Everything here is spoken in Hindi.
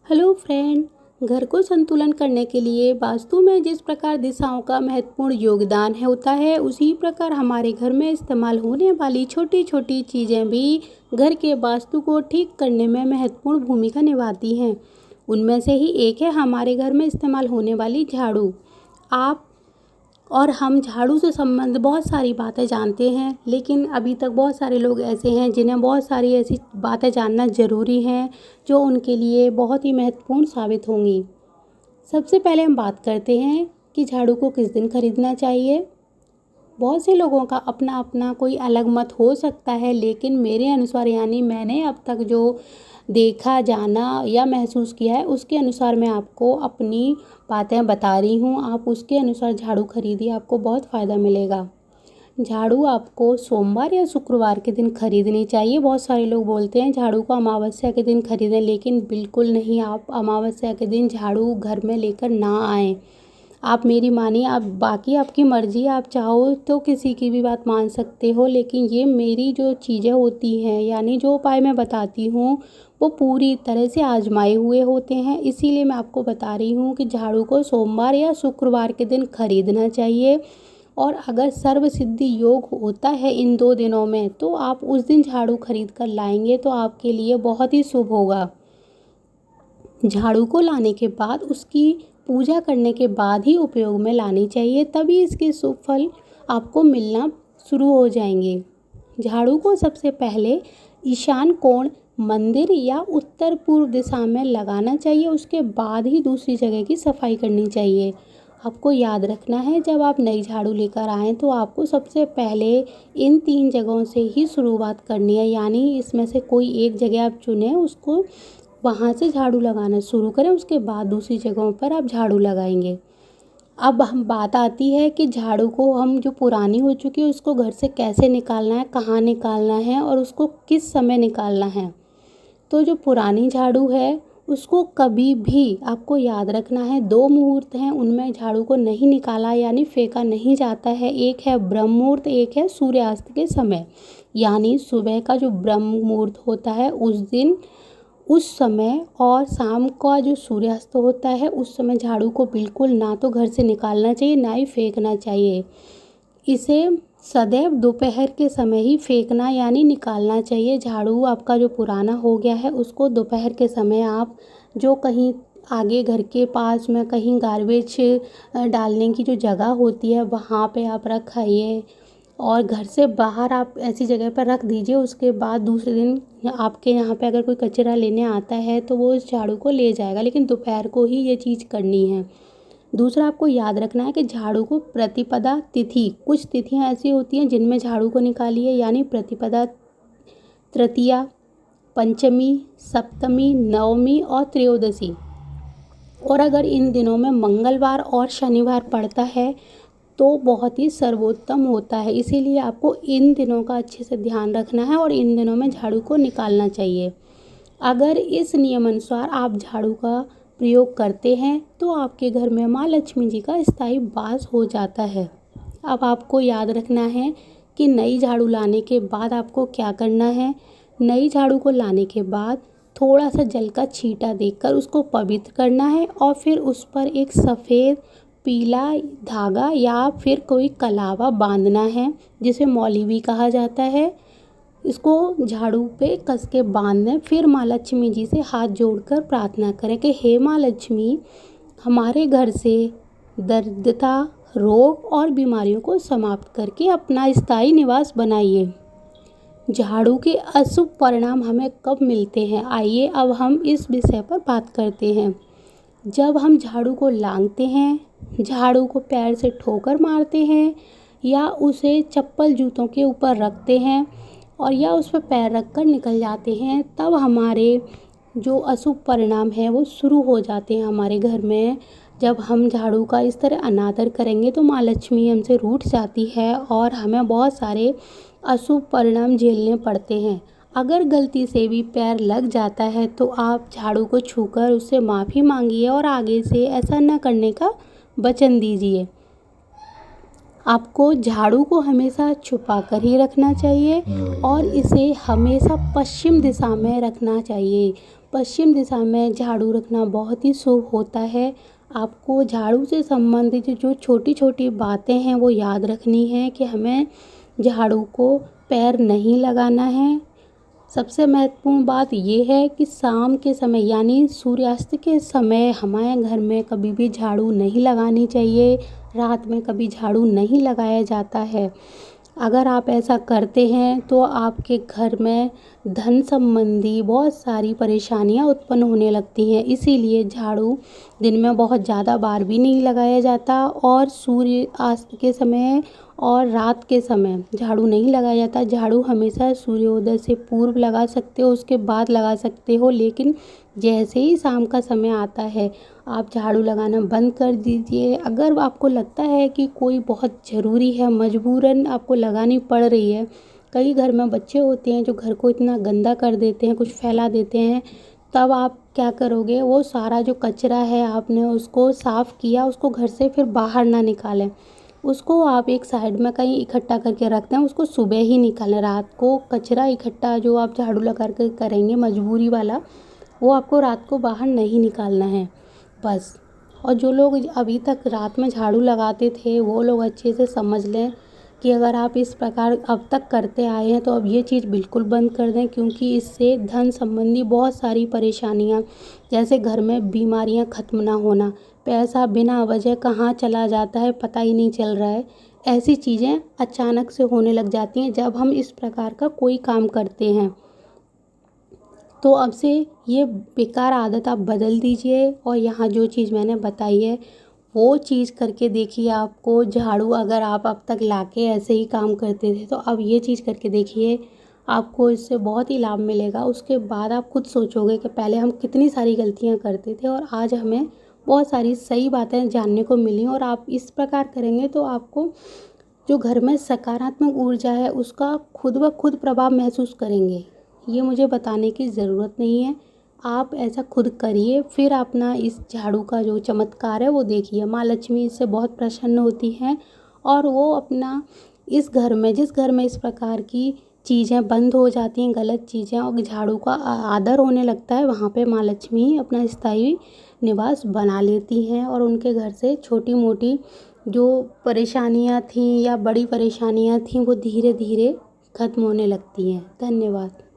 Hello friend. घर को संतुलन करने के लिए वास्तु में जिस प्रकार दिशाओं का महत्वपूर्ण योगदान होता है, उसी प्रकार हमारे घर में इस्तेमाल होने वाली छोटी छोटी चीज़ें भी घर के वास्तु को ठीक करने में महत्वपूर्ण भूमिका निभाती हैं। उनमें से ही एक है हमारे घर में इस्तेमाल होने वाली झाड़ू। आप और हम झाड़ू से संबंध बहुत सारी बातें जानते हैं, लेकिन अभी तक बहुत सारे लोग ऐसे हैं जिन्हें बहुत सारी ऐसी बातें जानना ज़रूरी हैं जो उनके लिए बहुत ही महत्वपूर्ण साबित होंगी। सबसे पहले हम बात करते हैं कि झाड़ू को किस दिन खरीदना चाहिए। बहुत से लोगों का अपना अपना कोई अलग मत हो सकता है, लेकिन मेरे अनुसार यानी मैंने अब तक जो देखा, जाना या महसूस किया है, उसके अनुसार मैं आपको अपनी बातें बता रही हूँ। आप उसके अनुसार झाड़ू खरीदिए, आपको बहुत फ़ायदा मिलेगा। झाड़ू आपको सोमवार या शुक्रवार के दिन खरीदनी चाहिए। बहुत सारे लोग बोलते हैं झाड़ू को अमावस्या के दिन खरीदें, लेकिन बिल्कुल नहीं। आप अमावस्या के दिन झाड़ू घर में लेकर ना आएँ। आप मेरी मानिए, आप बाकी आपकी मर्ज़ी, आप चाहो तो किसी की भी बात मान सकते हो, लेकिन ये मेरी जो चीज़ें होती हैं यानी जो उपाय मैं बताती हूँ वो पूरी तरह से आजमाए हुए होते हैं। इसीलिए मैं आपको बता रही हूँ कि झाड़ू को सोमवार या शुक्रवार के दिन खरीदना चाहिए। और अगर सर्व सिद्धि योग होता है इन 2 दिनों में, तो आप उस दिन झाड़ू खरीद कर लाएंगे तो आपके लिए बहुत ही शुभ होगा। झाड़ू को लाने के बाद उसकी पूजा करने के बाद ही उपयोग में लानी चाहिए, तभी इसके शुभ फल आपको मिलना शुरू हो जाएंगे। झाड़ू को सबसे पहले ईशान कोण मंदिर या उत्तर पूर्व दिशा में लगाना चाहिए। उसके बाद ही दूसरी जगह की सफाई करनी चाहिए। आपको याद रखना है, जब आप नई झाड़ू लेकर आएँ तो आपको सबसे पहले इन 3 जगहों से ही शुरुआत करनी है। यानी इसमें से कोई एक जगह आप चुनें, उसको वहाँ से झाड़ू लगाना शुरू करें, उसके बाद दूसरी जगहों पर आप झाड़ू लगाएंगे। अब हम बात आती है कि झाड़ू को हम जो पुरानी हो चुकी है उसको घर से कैसे निकालना है, कहाँ निकालना है और उसको किस समय निकालना है। तो जो पुरानी झाड़ू है उसको कभी भी आपको याद रखना है, 2 मुहूर्त हैं, उनमें झाड़ू को नहीं निकाला यानी फेंका नहीं जाता है। एक है ब्रह्म मुहूर्त, एक है सूर्यास्त के समय। यानी सुबह का जो ब्रह्म मुहूर्त होता है उस दिन, उस समय, और शाम का जो सूर्यास्त होता है उस समय झाड़ू को बिल्कुल ना तो घर से निकालना चाहिए, ना ही फेंकना चाहिए। इसे सदैव दोपहर के समय ही फेंकना यानी निकालना चाहिए। झाड़ू आपका जो पुराना हो गया है उसको दोपहर के समय आप जो कहीं आगे घर के पास में कहीं गार्बेज डालने की जो जगह होती है वहाँ पे आप रखाइए, और घर से बाहर आप ऐसी जगह पर रख दीजिए। उसके बाद दूसरे दिन आपके यहाँ पे अगर कोई कचरा लेने आता है तो वो उस झाड़ू को ले जाएगा, लेकिन दोपहर को ही ये चीज़ करनी है। दूसरा, आपको याद रखना है कि झाड़ू को प्रतिपदा तिथि, कुछ तिथियां ऐसी होती हैं जिनमें झाड़ू को निकालिए, यानी प्रतिपदा, तृतीया, पंचमी, सप्तमी, नवमी और त्रयोदशी। और अगर इन दिनों में मंगलवार और शनिवार पड़ता है तो बहुत ही सर्वोत्तम होता है। इसीलिए आपको इन दिनों का अच्छे से ध्यान रखना है और इन दिनों में झाड़ू को निकालना चाहिए। अगर इस नियमानुसार आप झाड़ू का प्रयोग करते हैं तो आपके घर में माँ लक्ष्मी जी का स्थायी वास हो जाता है। अब आपको याद रखना है कि नई झाड़ू लाने के बाद आपको क्या करना है। नई झाड़ू को लाने के बाद थोड़ा सा जल का छींटा देकर उसको पवित्र करना है और फिर उस पर एक सफ़ेद पीला धागा या फिर कोई कलावा बांधना है, जिसे मौली भी कहा जाता है। इसको झाड़ू पे कस के बांध दें। फिर माँ लक्ष्मी जी से हाथ जोड़कर प्रार्थना करें कि हे माँ लक्ष्मी, हमारे घर से दरिद्रता, रोग और बीमारियों को समाप्त करके अपना स्थायी निवास बनाइए। झाड़ू के अशुभ परिणाम हमें कब मिलते हैं, आइए अब हम इस विषय पर बात करते हैं। जब हम झाड़ू को लांघते हैं, झाड़ू को पैर से ठोकर मारते हैं या उसे चप्पल जूतों के ऊपर रखते हैं और या उस पर पैर रख कर निकल जाते हैं, तब हमारे जो अशुभ परिणाम है वो शुरू हो जाते हैं हमारे घर में। जब हम झाड़ू का इस तरह अनादर करेंगे तो माँ लक्ष्मी हमसे रूठ जाती है और हमें बहुत सारे अशुभ परिणाम झेलने पड़ते हैं। अगर गलती से भी पैर लग जाता है तो आप झाड़ू को छूकर उससे माफ़ी मांगिए और आगे से ऐसा न करने का वचन दीजिए। आपको झाड़ू को हमेशा छुपा कर ही रखना चाहिए और इसे हमेशा पश्चिम दिशा में रखना चाहिए। पश्चिम दिशा में झाड़ू रखना बहुत ही शुभ होता है। आपको झाड़ू से संबंधित जो छोटी-छोटी बातें हैं वो याद रखनी है कि हमें झाड़ू को पैर नहीं लगाना है। सबसे महत्वपूर्ण बात ये है कि शाम के समय यानी सूर्यास्त के समय हमारे घर में कभी भी झाड़ू नहीं लगानी चाहिए। रात में कभी झाड़ू नहीं लगाया जाता है। अगर आप ऐसा करते हैं तो आपके घर में धन संबंधी बहुत सारी परेशानियां उत्पन्न होने लगती हैं। इसीलिए झाड़ू दिन में बहुत ज़्यादा बार भी नहीं लगाया जाता और सूर्य अस्त के समय और रात के समय झाड़ू नहीं लगाया जाता। झाड़ू हमेशा सूर्योदय से पूर्व लगा सकते हो, उसके बाद लगा सकते हो, लेकिन जैसे ही शाम का समय आता है आप झाड़ू लगाना बंद कर दीजिए। अगर आपको लगता है कि कोई बहुत ज़रूरी है, मजबूरन आपको लगानी पड़ रही है, कई घर में बच्चे होते हैं जो घर को इतना गंदा कर देते हैं, कुछ फैला देते हैं, तब आप क्या करोगे, वो सारा जो कचरा है आपने उसको साफ़ किया, उसको घर से फिर बाहर ना निकालें, उसको आप एक साइड में कहीं इकट्ठा करके रखते हैं, उसको सुबह ही निकालें। रात को कचरा इकट्ठा जो आप झाड़ू लगा कर करेंगे मजबूरी वाला, वो आपको रात को बाहर नहीं निकालना है बस। और जो लोग अभी तक रात में झाड़ू लगाते थे वो लोग अच्छे से समझ लें कि अगर आप इस प्रकार अब तक करते आए हैं तो अब ये चीज़ बिल्कुल बंद कर दें, क्योंकि इससे धन संबंधी बहुत सारी परेशानियां, जैसे घर में बीमारियां ख़त्म ना होना, पैसा बिना वजह कहाँ चला जाता है पता ही नहीं चल रहा है, ऐसी चीज़ें अचानक से होने लग जाती हैं जब हम इस प्रकार का कोई काम करते हैं। तो अब से ये बेकार आदत आप बदल दीजिए और यहाँ जो चीज़ मैंने बताई है वो चीज़ करके देखिए। आपको झाड़ू अगर आप अब तक लाके ऐसे ही काम करते थे तो अब ये चीज़ करके देखिए, आपको इससे बहुत ही लाभ मिलेगा। उसके बाद आप खुद सोचोगे कि पहले हम कितनी सारी गलतियाँ करते थे और आज हमें बहुत सारी सही बातें जानने को मिली। और आप इस प्रकार करेंगे तो आपको जो घर में सकारात्मक ऊर्जा है उसका खुद ब खुद प्रभाव महसूस करेंगे। ये मुझे बताने की ज़रूरत नहीं है, आप ऐसा खुद करिए, फिर अपना इस झाड़ू का जो चमत्कार है वो देखिए। माँ लक्ष्मी इससे बहुत प्रसन्न होती हैं और वो अपना इस घर में, जिस घर में इस प्रकार की चीज़ें बंद हो जाती हैं, गलत चीज़ें, और झाड़ू का आदर होने लगता है, वहाँ पे माँ लक्ष्मी अपना स्थायी निवास बना लेती हैं और उनके घर से छोटी मोटी जो परेशानियाँ थीं या बड़ी परेशानियाँ थीं वो धीरे धीरे खत्म होने लगती हैं। धन्यवाद।